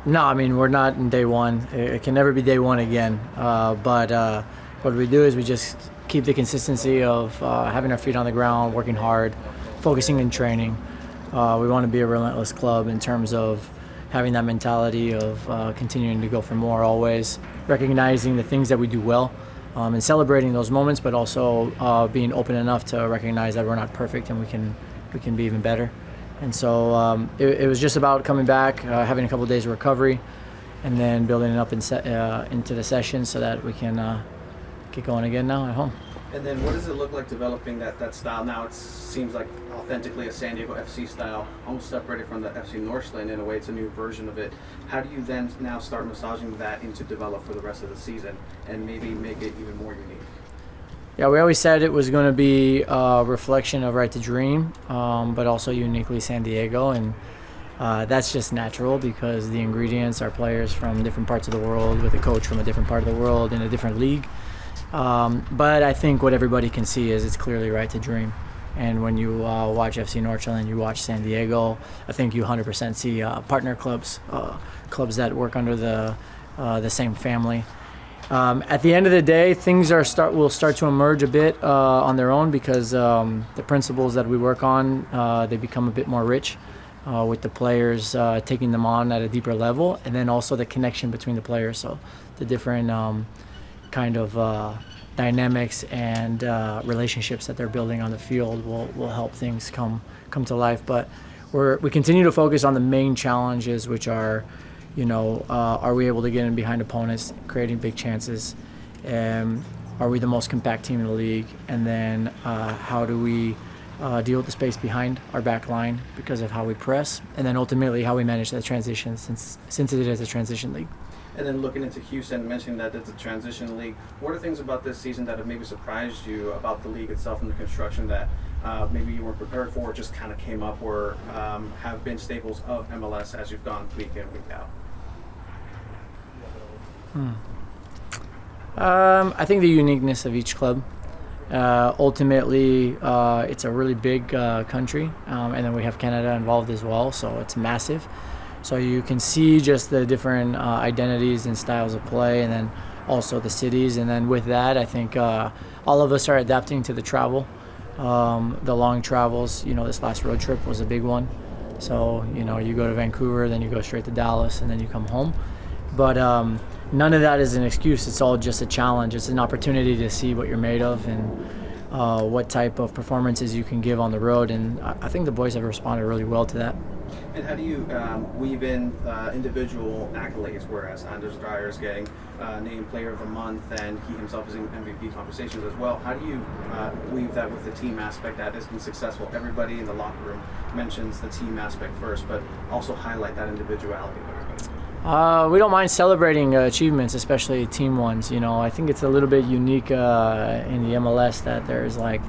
No, I mean, we're not in day one. It can never be day one again. But what we do is we just keep the consistency of having our feet on the ground, working hard, focusing in training. We want to be a relentless club in terms of having that mentality of continuing to go for more always, recognizing the things that we do well, and celebrating those moments, but also being open enough to recognize that we're not perfect and we can be even better. And so it was just about coming back, having a couple of days of recovery, and then building it up into the session so that we can get going again now at home. And then what does it look like developing that style? Now it seems like authentically a San Diego FC style, almost separated from the FC Northland in a way. It's a new version of it. How do you then now start massaging that into develop for the rest of the season and maybe make it even more unique? Yeah, we always said it was going to be a reflection of Right to Dream, but also uniquely San Diego. And that's just natural because the ingredients are players from different parts of the world with a coach from a different part of the world in a different league. But I think what everybody can see is it's clearly Right to Dream. And when you watch FC Northland, you watch San Diego, I think you 100% see partner clubs, clubs that work under the same family. At the end of the day, things will start to emerge a bit on their own because the principles that we work on, they become a bit more rich with the players taking them on at a deeper level, and then also the connection between the players. So the different kind of dynamics and relationships that they're building on the field will help things come to life. But we continue to focus on the main challenges, which are, are we able to get in behind opponents, creating big chances? Are we the most compact team in the league? And then how do we deal with the space behind our back line because of how we press? And then ultimately how we manage that transition since it is a transition league. And then looking into Houston, mentioning that it's a transition league, what are things about this season that have maybe surprised you about the league itself and the construction that maybe you weren't prepared for, or just kind of came up, or have been staples of MLS as you've gone week in, week out? I think the uniqueness of each club. Ultimately, it's a really big country, and then we have Canada involved as well, so it's massive. So you can see just the different identities and styles of play, and then also the cities. And then with that, I think all of us are adapting to the travel, the long travels. This last road trip was a big one. So, you go to Vancouver, then you go straight to Dallas, and then you come home. But none of that is an excuse. It's all just a challenge. It's an opportunity to see what you're made of and what type of performances you can give on the road. And I think the boys have responded really well to that. And how do you weave in individual accolades, whereas Anders Dreyer is getting named Player of the Month and he himself is in MVP conversations as well? How do you weave that with the team aspect that has been successful? Everybody in the locker room mentions the team aspect first, but also highlight that individuality of everybody. We don't mind celebrating achievements, especially team ones. I think it's a little bit unique in the MLS that there's like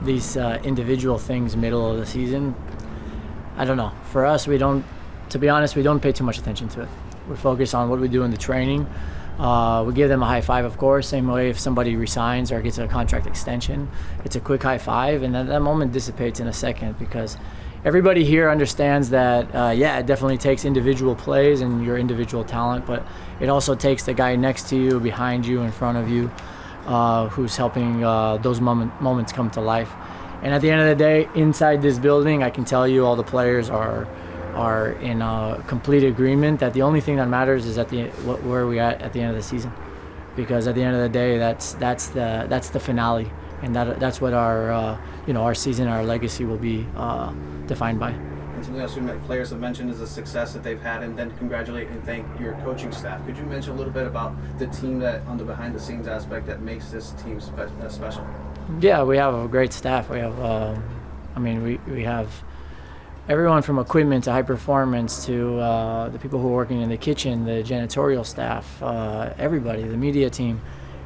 these individual things middle of the season. I don't know. For us, to be honest, we don't pay too much attention to it. We focus on what we do in the training. We give them a high five, of course. Same way if somebody resigns or gets a contract extension, it's a quick high five, and then that moment dissipates in a second because everybody here understands that, it definitely takes individual plays and your individual talent, but it also takes the guy next to you, behind you, in front of you, who's helping those moments come to life. And at the end of the day, inside this building, I can tell you all the players are in complete agreement that the only thing that matters is where we at the end of the season, because at the end of the day, that's the finale, and that's what our season, our legacy will be defined by. And something else players have mentioned is the success that they've had, and then congratulate and thank your coaching staff. Could you mention a little bit about the team that on the behind the scenes aspect that makes this team special? Yeah, we have a great staff. We have, we have everyone from equipment to high performance to the people who are working in the kitchen, the janitorial staff, everybody, the media team.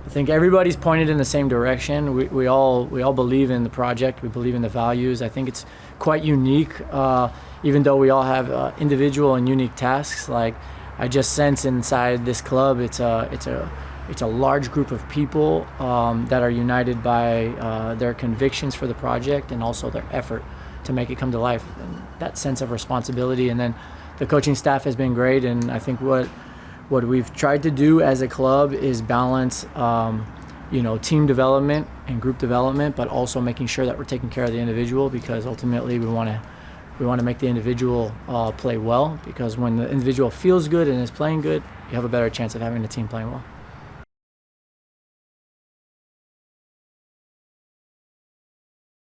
I think everybody's pointed in the same direction. We all believe in the project. We believe in the values. I think it's quite unique, even though we all have individual and unique tasks. Like I just sense inside this club, it's a large group of people that are united by their convictions for the project and also their effort to make it come to life. And that sense of responsibility, and then the coaching staff has been great, and I think what we've tried to do as a club is balance team development and group development, but also making sure that we're taking care of the individual, because ultimately we want to make the individual play well, because when the individual feels good and is playing good, you have a better chance of having the team playing well.